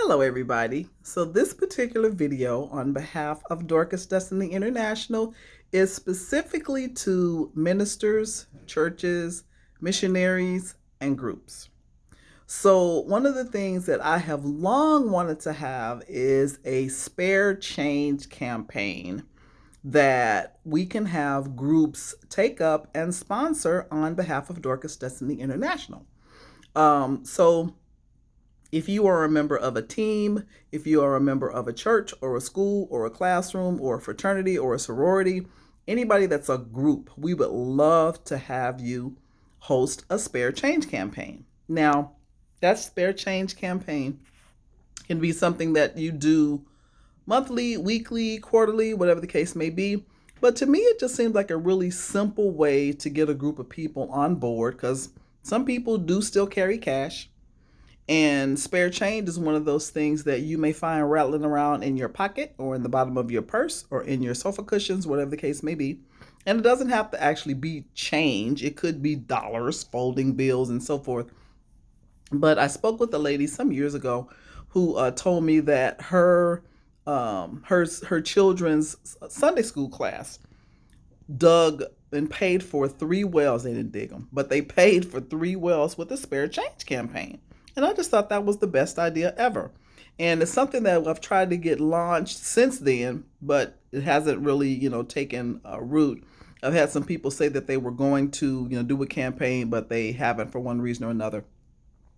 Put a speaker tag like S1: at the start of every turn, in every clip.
S1: Hello, everybody. So this particular video on behalf of Dorcas Destiny International is specifically to ministers, churches, missionaries, and groups. So one of the things that I have long wanted to have is a spare change campaign that we can have groups take up and sponsor on behalf of Dorcas Destiny International. So if you are a member of a team, if you are a member of a church or a school or a classroom or a fraternity or a sorority, anybody that's a group, we would love to have you host a spare change campaign. Now, that spare change campaign can be something that you do monthly, weekly, quarterly, whatever the case may be. But to me, it just seems like a really simple way to get a group of people on board because some people do still carry cash. And spare change is one of those things that you may find rattling around in your pocket or in the bottom of your purse or in your sofa cushions, whatever the case may be. And it doesn't have to actually be change. It could be dollars, folding bills, and so forth. But I spoke with a lady some years ago who told me that her children's Sunday school class dug and paid for 3 wells. They didn't dig them, but they paid for 3 wells with a spare change campaign. And I just thought that was the best idea ever. And it's something that I've tried to get launched since then, but it hasn't really, taken root. I've had some people say that they were going to, do a campaign, but they haven't for one reason or another.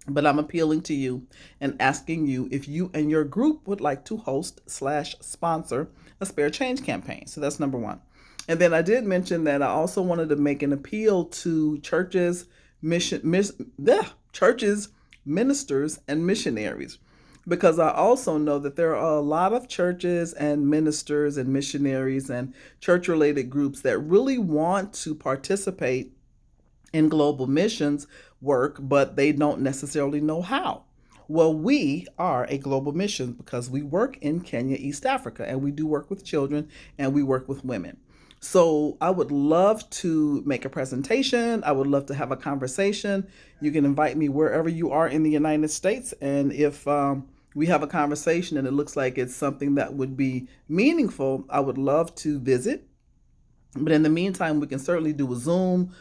S1: But I'm appealing to you and asking you if you and your group would like to host/sponsor a spare change campaign. So that's number one. And then I did mention that I also wanted to make an appeal to churches, churches, ministers, and missionaries, because I also know that there are a lot of churches and ministers and missionaries and church-related groups that really want to participate in global missions work, but they don't necessarily know how. Well, we are a global mission because we work in Kenya, East Africa, and we do work with children and we work with women. So I would love to make a presentation. I would love to have a conversation. You can invite me wherever you are in the United States. And if we have a conversation and it looks like it's something that would be meaningful, I would love to visit. But in the meantime, we can certainly do a Zoom.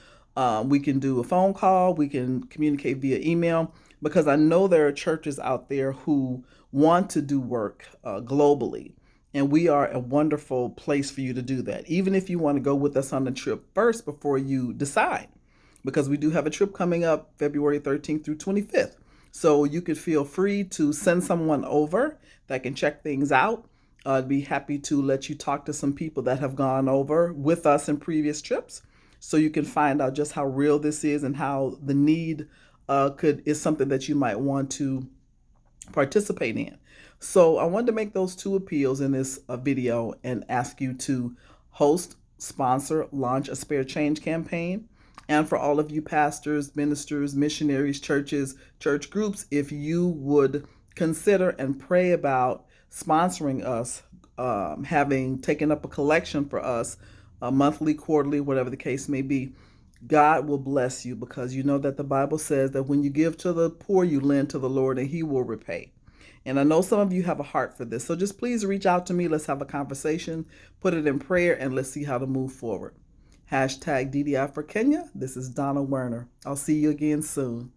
S1: We can do a phone call. We can communicate via email, because I know there are churches out there who want to do work globally. And we are a wonderful place for you to do that, even if you want to go with us on the trip first before you decide, because we do have a trip coming up February 13th through 25th. So you could feel free to send someone over that can check things out. I'd be happy to let you talk to some people that have gone over with us in previous trips, so you can find out just how real this is and how the need is something that you might want to participate in. So I wanted to make those two appeals in this video and ask you to host, sponsor, launch a spare change campaign. And for all of you pastors, ministers, missionaries, churches, church groups, if you would consider and pray about sponsoring us, having taken up a collection for us, monthly, quarterly, whatever the case may be, God will bless you, because you know that the Bible says that when you give to the poor, you lend to the Lord and he will repay. And I know some of you have a heart for this. So just please reach out to me. Let's have a conversation, put it in prayer, and let's see how to move forward. #DDI for Kenya. This is Donna Werner. I'll see you again soon.